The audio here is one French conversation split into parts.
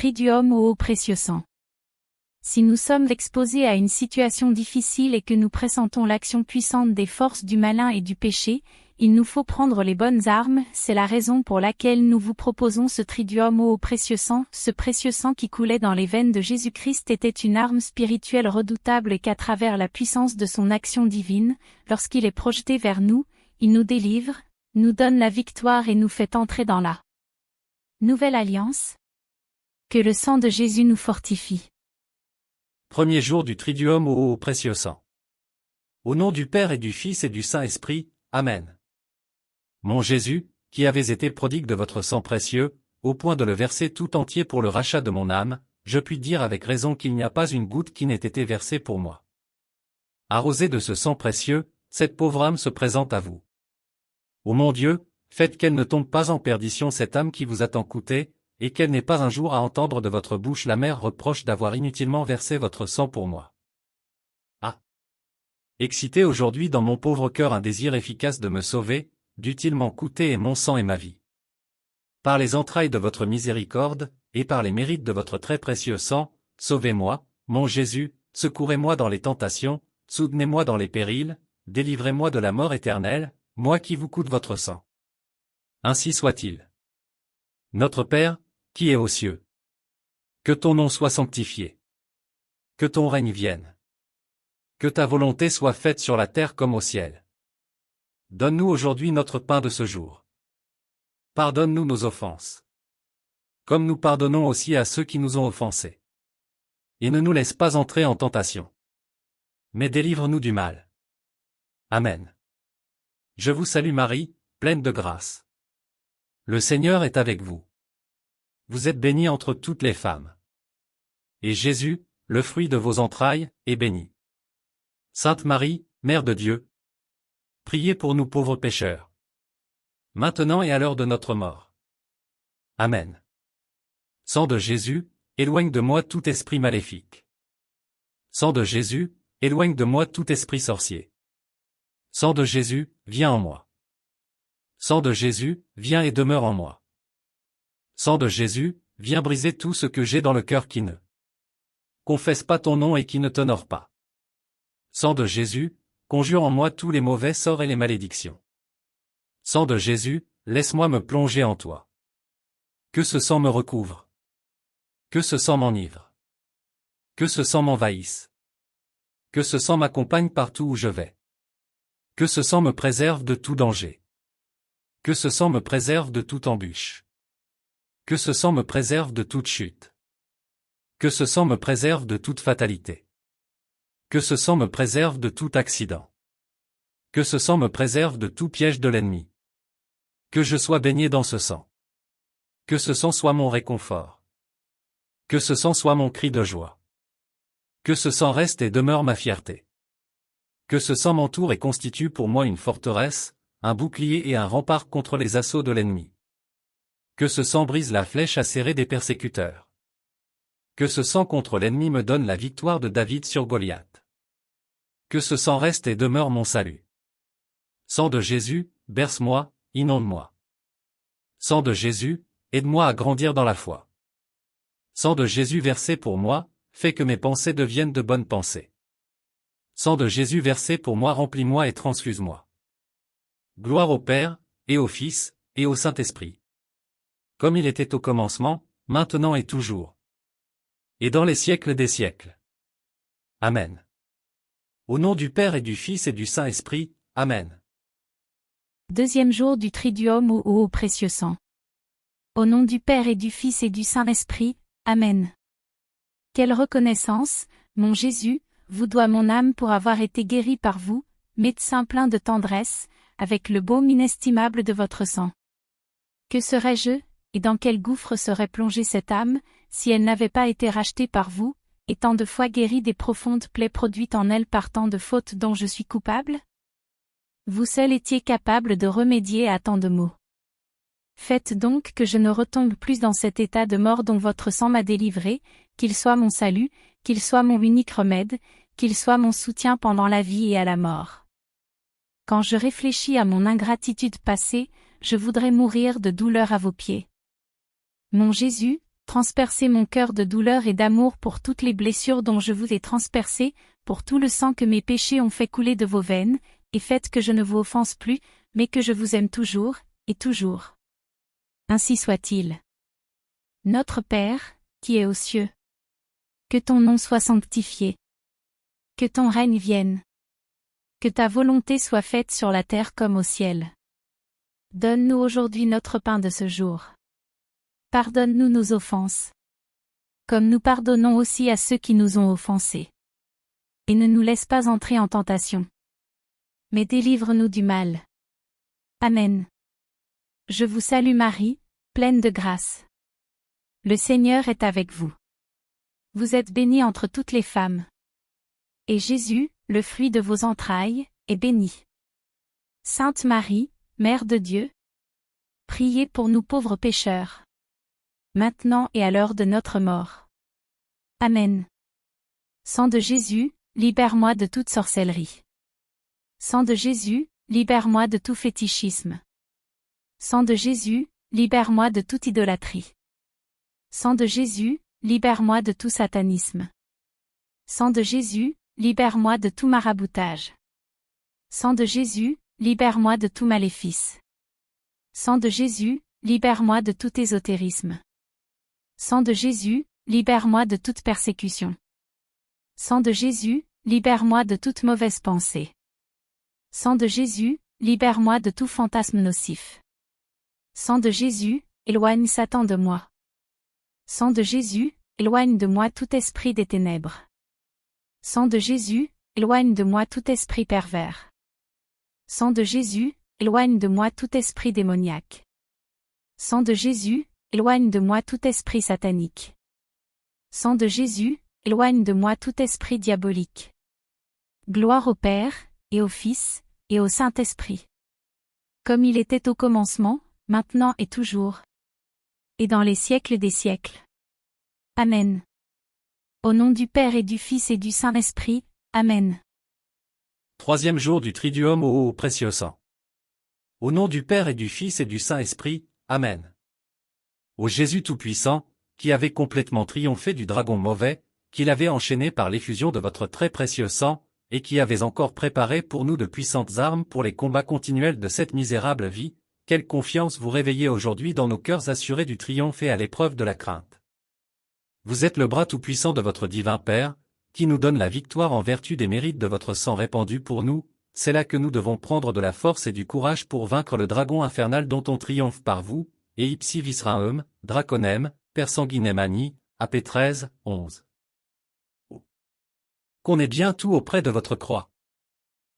Triduum au haut précieux sang. Si nous sommes exposés à une situation difficile et que nous pressentons l'action puissante des forces du malin et du péché, il nous faut prendre les bonnes armes, c'est la raison pour laquelle nous vous proposons ce Triduum au haut précieux sang. Ce précieux sang qui coulait dans les veines de Jésus-Christ était une arme spirituelle redoutable et qu'à travers la puissance de son action divine, lorsqu'il est projeté vers nous, il nous délivre, nous donne la victoire et nous fait entrer dans la nouvelle alliance. Que le sang de Jésus nous fortifie. Premier jour du Triduum au haut précieux sang. Au nom du Père et du Fils et du Saint-Esprit, Amen. Mon Jésus, qui avez été prodigue de votre sang précieux, au point de le verser tout entier pour le rachat de mon âme, je puis dire avec raison qu'il n'y a pas une goutte qui n'ait été versée pour moi. Arrosée de ce sang précieux, cette pauvre âme se présente à vous. Ô mon Dieu, faites qu'elle ne tombe pas en perdition cette âme qui vous a tant coûté, et qu'elle n'ait pas un jour à entendre de votre bouche l'amère reproche d'avoir inutilement versé votre sang pour moi. Ah! Excitez aujourd'hui dans mon pauvre cœur un désir efficace de me sauver, d'utilement coûter mon sang et ma vie. Par les entrailles de votre miséricorde, et par les mérites de votre très précieux sang, sauvez-moi, mon Jésus, secourez-moi dans les tentations, soutenez-moi dans les périls, délivrez-moi de la mort éternelle, moi qui vous coûte votre sang. Ainsi soit-il. Notre Père, qui est aux cieux. Que ton nom soit sanctifié. Que ton règne vienne. Que ta volonté soit faite sur la terre comme au ciel. Donne-nous aujourd'hui notre pain de ce jour. Pardonne-nous nos offenses. Comme nous pardonnons aussi à ceux qui nous ont offensés. Et ne nous laisse pas entrer en tentation. Mais délivre-nous du mal. Amen. Je vous salue Marie, pleine de grâce. Le Seigneur est avec vous. Vous êtes bénie entre toutes les femmes. Et Jésus, le fruit de vos entrailles, est béni. Sainte Marie, Mère de Dieu, priez pour nous pauvres pécheurs. Maintenant et à l'heure de notre mort. Amen. Sang de Jésus, éloigne de moi tout esprit maléfique. Sang de Jésus, éloigne de moi tout esprit sorcier. Sang de Jésus, viens en moi. Sang de Jésus, viens et demeure en moi. Sang de Jésus, viens briser tout ce que j'ai dans le cœur qui ne confesse pas ton nom et qui ne t'honore pas. Sang de Jésus, conjure en moi tous les mauvais sorts et les malédictions. Sang de Jésus, laisse-moi me plonger en toi. Que ce sang me recouvre. Que ce sang m'enivre. Que ce sang m'envahisse. Que ce sang m'accompagne partout où je vais. Que ce sang me préserve de tout danger. Que ce sang me préserve de toute embûche. Que ce sang me préserve de toute chute. Que ce sang me préserve de toute fatalité. Que ce sang me préserve de tout accident. Que ce sang me préserve de tout piège de l'ennemi. Que je sois baigné dans ce sang. Que ce sang soit mon réconfort. Que ce sang soit mon cri de joie. Que ce sang reste et demeure ma fierté. Que ce sang m'entoure et constitue pour moi une forteresse, un bouclier et un rempart contre les assauts de l'ennemi. Que ce sang brise la flèche acérée des persécuteurs. Que ce sang contre l'ennemi me donne la victoire de David sur Goliath. Que ce sang reste et demeure mon salut. Sang de Jésus, berce-moi, inonde-moi. Sang de Jésus, aide-moi à grandir dans la foi. Sang de Jésus versé pour moi, fais que mes pensées deviennent de bonnes pensées. Sang de Jésus versé pour moi remplis-moi et transfuse-moi. Gloire au Père, et au Fils, et au Saint-Esprit. Comme il était au commencement, maintenant et toujours. Et dans les siècles des siècles. Amen. Au nom du Père et du Fils et du Saint-Esprit, Amen. Deuxième jour du Triduum au haut précieux sang. Au nom du Père et du Fils et du Saint-Esprit, Amen. Quelle reconnaissance, mon Jésus, vous doit mon âme pour avoir été guérie par vous, médecin plein de tendresse, avec le baume inestimable de votre sang. Que serais-je, et dans quel gouffre serait plongée cette âme, si elle n'avait pas été rachetée par vous, et tant de fois guérie des profondes plaies produites en elle par tant de fautes dont je suis coupable? Vous seul étiez capable de remédier à tant de maux. Faites donc que je ne retombe plus dans cet état de mort dont votre sang m'a délivré, qu'il soit mon salut, qu'il soit mon unique remède, qu'il soit mon soutien pendant la vie et à la mort. Quand je réfléchis à mon ingratitude passée, je voudrais mourir de douleur à vos pieds. Mon Jésus, transpercez mon cœur de douleur et d'amour pour toutes les blessures dont je vous ai transpercées, pour tout le sang que mes péchés ont fait couler de vos veines, et faites que je ne vous offense plus, mais que je vous aime toujours, et toujours. Ainsi soit-il. Notre Père, qui es aux cieux. Que ton nom soit sanctifié. Que ton règne vienne. Que ta volonté soit faite sur la terre comme au ciel. Donne-nous aujourd'hui notre pain de ce jour. Pardonne-nous nos offenses. Comme nous pardonnons aussi à ceux qui nous ont offensés. Et ne nous laisse pas entrer en tentation. Mais délivre-nous du mal. Amen. Je vous salue Marie, pleine de grâce. Le Seigneur est avec vous. Vous êtes bénie entre toutes les femmes. Et Jésus, le fruit de vos entrailles, est béni. Sainte Marie, Mère de Dieu, priez pour nous pauvres pécheurs. Maintenant et à l'heure de notre mort. Amen. Sang de Jésus, libère-moi de toute sorcellerie. Sang de Jésus, libère-moi de tout fétichisme. Sang de Jésus, libère-moi de toute idolâtrie. Sang de Jésus, libère-moi de tout satanisme. Sang de Jésus, libère-moi de tout maraboutage. Sang de Jésus, libère-moi de tout maléfice. Sang de Jésus, libère-moi de tout ésotérisme. Sang de Jésus, libère-moi de toute persécution. Sang de Jésus, libère-moi de toute mauvaise pensée. Sang de Jésus, libère-moi de tout fantasme nocif. Sang de Jésus, éloigne Satan de moi. Sang de Jésus, éloigne de moi tout esprit des ténèbres. Sang de Jésus, éloigne de moi tout esprit pervers. Sang de Jésus, éloigne de moi tout esprit démoniaque. Sang de Jésus, éloigne de moi tout esprit satanique. Sang de Jésus, éloigne de moi tout esprit diabolique. Gloire au Père, et au Fils, et au Saint-Esprit. Comme il était au commencement, maintenant et toujours. Et dans les siècles des siècles. Amen. Au nom du Père et du Fils et du Saint-Esprit, Amen. Troisième jour du Triduum au précieux sang. Au nom du Père et du Fils et du Saint-Esprit, Amen. Ô Jésus Tout-Puissant, qui avez complètement triomphé du dragon mauvais, qui l'avait enchaîné par l'effusion de votre très précieux sang, et qui avez encore préparé pour nous de puissantes armes pour les combats continuels de cette misérable vie, quelle confiance vous réveillez aujourd'hui dans nos cœurs assurés du triomphe et à l'épreuve de la crainte. Vous êtes le bras tout-puissant de votre divin Père, qui nous donne la victoire en vertu des mérites de votre sang répandu pour nous, c'est là que nous devons prendre de la force et du courage pour vaincre le dragon infernal dont on triomphe par vous, et ipsi visraeum, draconem, per sanguinem ani, AP 13, 11. Qu'on ait bien tout auprès de votre croix.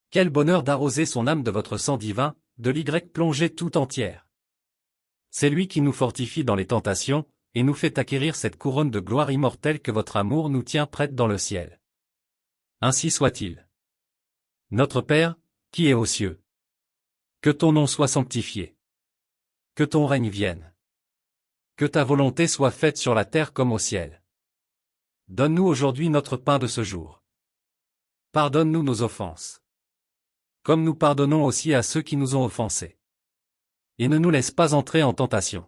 Quel bonheur d'arroser son âme de votre sang divin, de l'Y plongée tout entière. C'est lui qui nous fortifie dans les tentations, et nous fait acquérir cette couronne de gloire immortelle que votre amour nous tient prête dans le ciel. Ainsi soit-il. Notre Père, qui es aux cieux. Que ton nom soit sanctifié. Que ton règne vienne. Que ta volonté soit faite sur la terre comme au ciel. Donne-nous aujourd'hui notre pain de ce jour. Pardonne-nous nos offenses. Comme nous pardonnons aussi à ceux qui nous ont offensés. Et ne nous laisse pas entrer en tentation.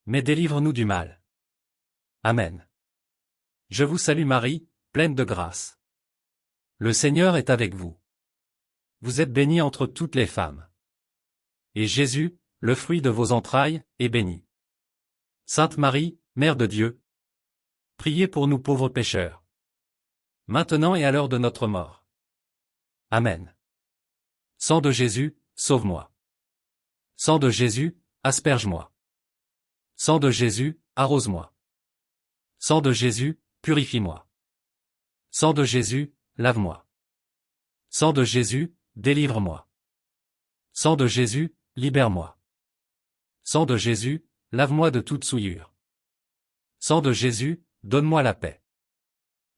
Mais délivre-nous du mal. Amen. Je vous salue Marie, pleine de grâce. Le Seigneur est avec vous. Vous êtes bénie entre toutes les femmes. Et Jésus, le fruit de vos entrailles, est béni. Sainte Marie, Mère de Dieu, priez pour nous pauvres pécheurs. Maintenant et à l'heure de notre mort. Amen. Sang de Jésus, sauve-moi. Sang de Jésus, asperge-moi. Sang de Jésus, arrose-moi. Sang de Jésus, purifie-moi. Sang de Jésus, lave-moi. Sang de Jésus, délivre-moi. Sang de Jésus, libère-moi. Sang de Jésus, lave-moi de toute souillure. Sang de Jésus, donne-moi la paix.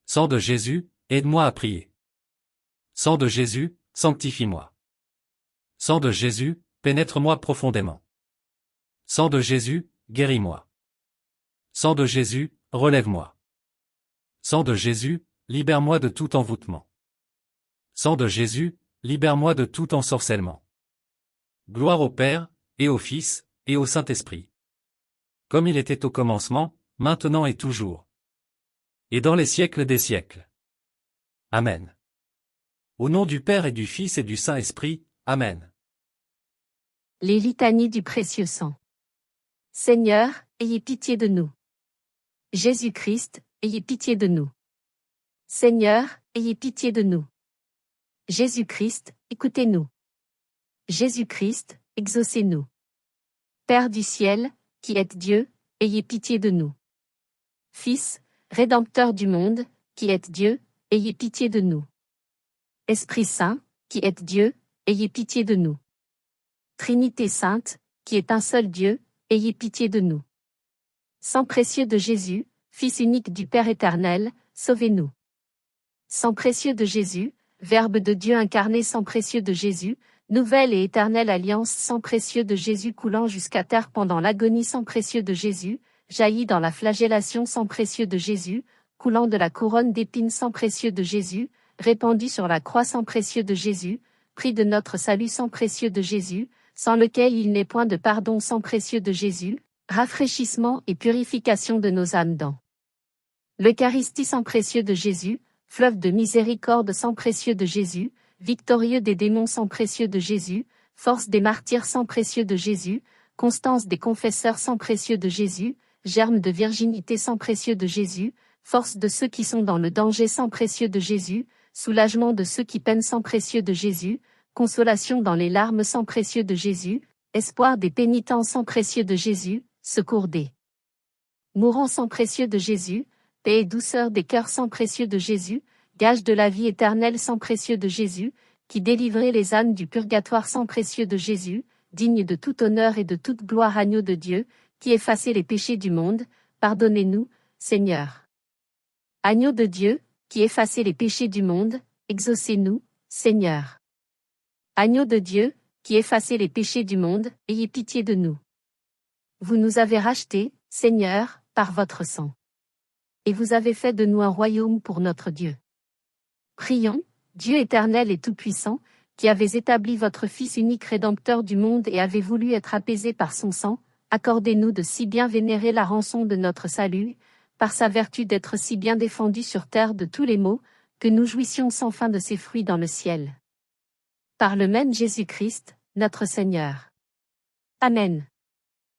Sang de Jésus, aide-moi à prier. Sang de Jésus, sanctifie-moi. Sang de Jésus, pénètre-moi profondément. Sang de Jésus, guéris-moi. Sang de Jésus, relève-moi. Sang de Jésus, libère-moi de tout envoûtement. Sang de Jésus, libère-moi de tout ensorcellement. Gloire au Père, et au Fils, et au Saint-Esprit. Comme il était au commencement, maintenant et toujours. Et dans les siècles des siècles. Amen. Au nom du Père et du Fils et du Saint-Esprit, Amen. Les litanies du précieux sang. Seigneur, ayez pitié de nous. Jésus-Christ, ayez pitié de nous. Seigneur, ayez pitié de nous. Jésus-Christ, écoutez-nous. Jésus-Christ, exaucez-nous. Père du ciel, qui êtes Dieu, ayez pitié de nous. Fils, Rédempteur du monde, qui êtes Dieu, ayez pitié de nous. Esprit Saint, qui êtes Dieu, ayez pitié de nous. Trinité sainte, qui est un seul Dieu, ayez pitié de nous. Sang précieux de Jésus, Fils unique du Père éternel, sauvez-nous. Sang précieux de Jésus, Verbe de Dieu incarné, sang précieux de Jésus, nouvelle et éternelle alliance, sang précieux de Jésus coulant jusqu'à terre pendant l'agonie, sang précieux de Jésus, jaillit dans la flagellation, sang précieux de Jésus, coulant de la couronne d'épines, sang précieux de Jésus, répandu sur la croix, sang précieux de Jésus, prix de notre salut, sang précieux de Jésus, sans lequel il n'est point de pardon, sang précieux de Jésus, rafraîchissement et purification de nos âmes dans l'Eucharistie, sang précieux de Jésus, fleuve de miséricorde, sang précieux de Jésus, victorieux des démons, sang précieux de Jésus, force des martyrs, sang précieux de Jésus, constance des confesseurs, sang précieux de Jésus, germe de virginité, sang précieux de Jésus, force de ceux qui sont dans le danger, sang précieux de Jésus, soulagement de ceux qui peinent, sang précieux de Jésus, consolation dans les larmes, sang précieux de Jésus, espoir des pénitents, sang précieux de Jésus, secours des mourants, sang précieux de Jésus, paix et douceur des cœurs, sang précieux de Jésus, gage de la vie éternelle, sang précieux de Jésus, qui délivrait les âmes du purgatoire, sang précieux de Jésus, digne de tout honneur et de toute gloire, agneau de Dieu, qui effacez les péchés du monde, pardonnez-nous, Seigneur. Agneau de Dieu, qui effacez les péchés du monde, exaucez-nous, Seigneur. Agneau de Dieu, qui effacez les péchés du monde, ayez pitié de nous. Vous nous avez rachetés, Seigneur, par votre sang. Et vous avez fait de nous un royaume pour notre Dieu. Prions, Dieu éternel et tout-puissant, qui avez établi votre Fils unique Rédempteur du monde et avez voulu être apaisé par son sang, accordez-nous de si bien vénérer la rançon de notre salut, par sa vertu d'être si bien défendus sur terre de tous les maux, que nous jouissions sans fin de ses fruits dans le ciel. Par le même Jésus-Christ, notre Seigneur. Amen.